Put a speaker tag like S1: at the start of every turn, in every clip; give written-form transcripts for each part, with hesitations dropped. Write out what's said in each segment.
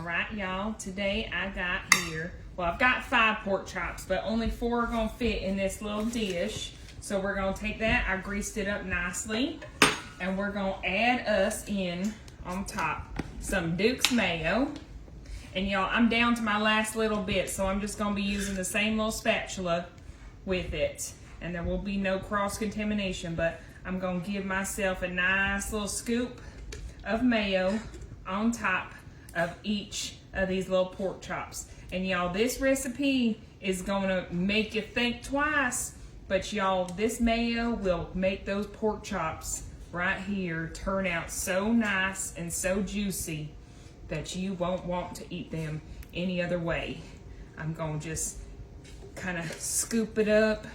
S1: right, y'all, today I got here, well, I've got 5 pork chops, but only 4 are gonna fit in this little dish. So we're gonna take that, I greased it up nicely, and we're gonna add us in on top some Duke's Mayo. And y'all, I'm down to my last little bit, so I'm just gonna be using the same little spatula with it. And there will be no cross-contamination, but I'm gonna give myself a nice little scoop of mayo on top of each of these little pork chops. And y'all, this recipe is gonna make you think twice, but y'all, this mayo will make those pork chops right here turn out so nice and so juicy that you won't want to eat them any other way. I'm gonna just kind of scoop it up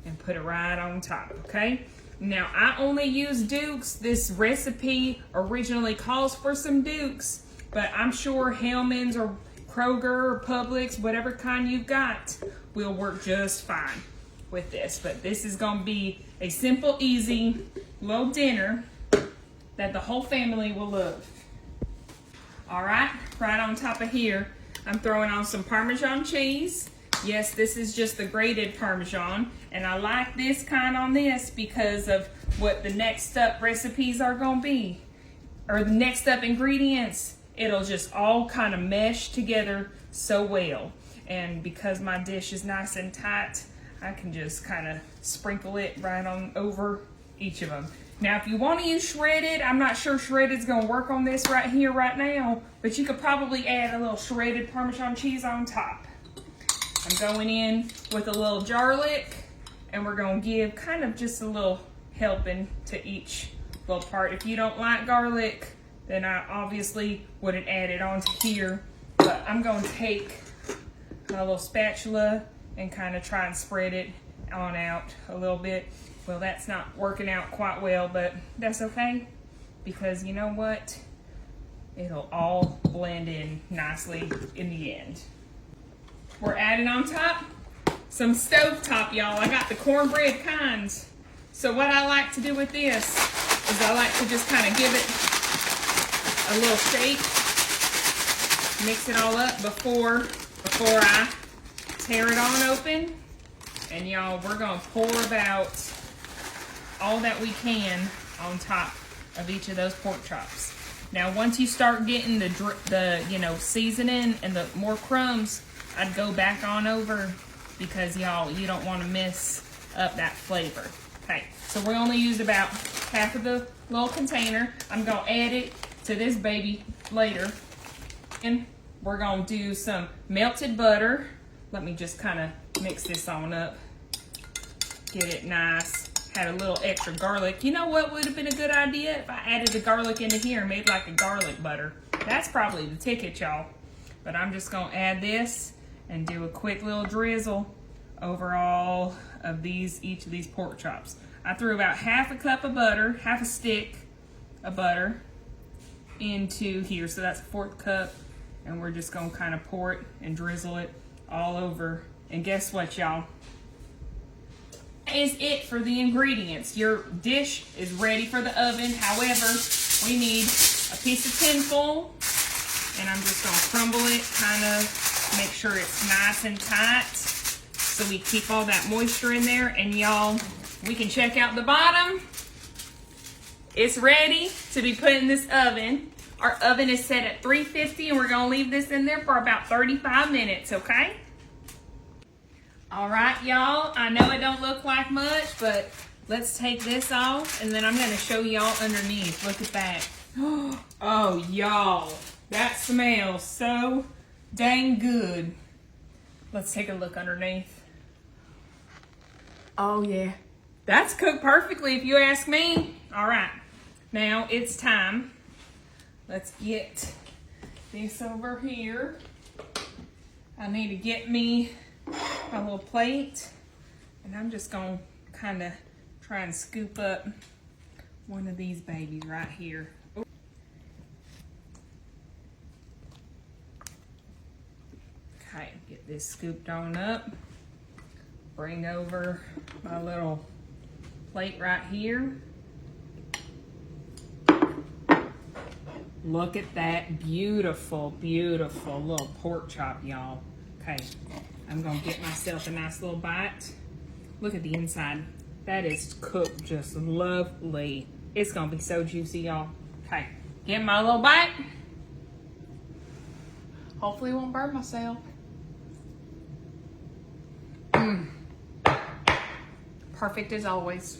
S1: and put it right on top, okay? Now, I only use Duke's. This recipe originally calls for some Duke's, but I'm sure Hellman's or Kroger or Publix, whatever kind you've got, will work just fine with this. But this is gonna be a simple, easy little dinner that the whole family will love. All right on top of here, I'm throwing on some Parmesan cheese. Yes, this is just the grated Parmesan, and I like this kind on this because of what the next up recipes are gonna be, or the next up ingredients. It'll just all kind of mesh together so well. And because my dish is nice and tight, I can just kind of sprinkle it right on over each of them. Now, if you want to use shredded, I'm not sure shredded's gonna work on this right here, right now, but you could probably add a little shredded Parmesan cheese on top. I'm going in with a little garlic, and we're gonna give kind of just a little helping to each little part. If you don't like garlic, then I obviously wouldn't add it onto here, but I'm gonna take my little spatula and kind of try and spread it on out a little bit. Well, that's not working out quite well, but that's okay, because you know what? It'll all blend in nicely in the end. We're adding on top some stovetop, y'all. I got the cornbread kinds. So what I like to do with this is I like to just kind of give it a little shake, mix it all up before I tear it on open. And y'all, we're gonna pour about all that we can on top of each of those pork chops. Now, once you start getting the seasoning and the more crumbs, I'd go back on over, because y'all, you don't want to mess up that flavor. Okay, so we only used about half of the little container. I'm gonna add it to this baby later. And we're gonna do some melted butter. Let me just kind of mix this on up. Get it nice. Had a little extra garlic. You know what would have been a good idea? If I added the garlic into here and made like a garlic butter. That's probably the ticket, y'all. But I'm just gonna add this and do a quick little drizzle over all of each of these pork chops. I threw about half a cup of butter, half a stick of butter into here. So that's a 1/4 cup. And we're just gonna kind of pour it and drizzle it all over. And guess what, y'all? That is it for the ingredients. Your dish is ready for the oven. However, we need a piece of tin foil, and I'm just gonna crumble it, kind of make sure it's nice and tight so we keep all that moisture in there. And y'all, we can check out the bottom. It's ready to be put in this oven. Our oven is set at 350, and we're gonna leave this in there for about 35 minutes, okay? All right, y'all, I know it don't look like much, but let's take this off, and then I'm gonna show y'all underneath. Look at that. Oh, y'all, that smells so dang good. Let's take a look underneath. Oh yeah, that's cooked perfectly if you ask me. All right, now it's time. Let's get this over here. I need to get me my little plate, and I'm just gonna kind of try and scoop up one of these babies right here. Okay, get this scooped on up. Bring over my little plate right here. Look at that beautiful, beautiful little pork chop, y'all. Okay, I'm gonna get myself a nice little bite. Look at the inside. That is cooked just lovely. It's gonna be so juicy, y'all. Okay, get my little bite. Hopefully it won't burn myself. Perfect as always.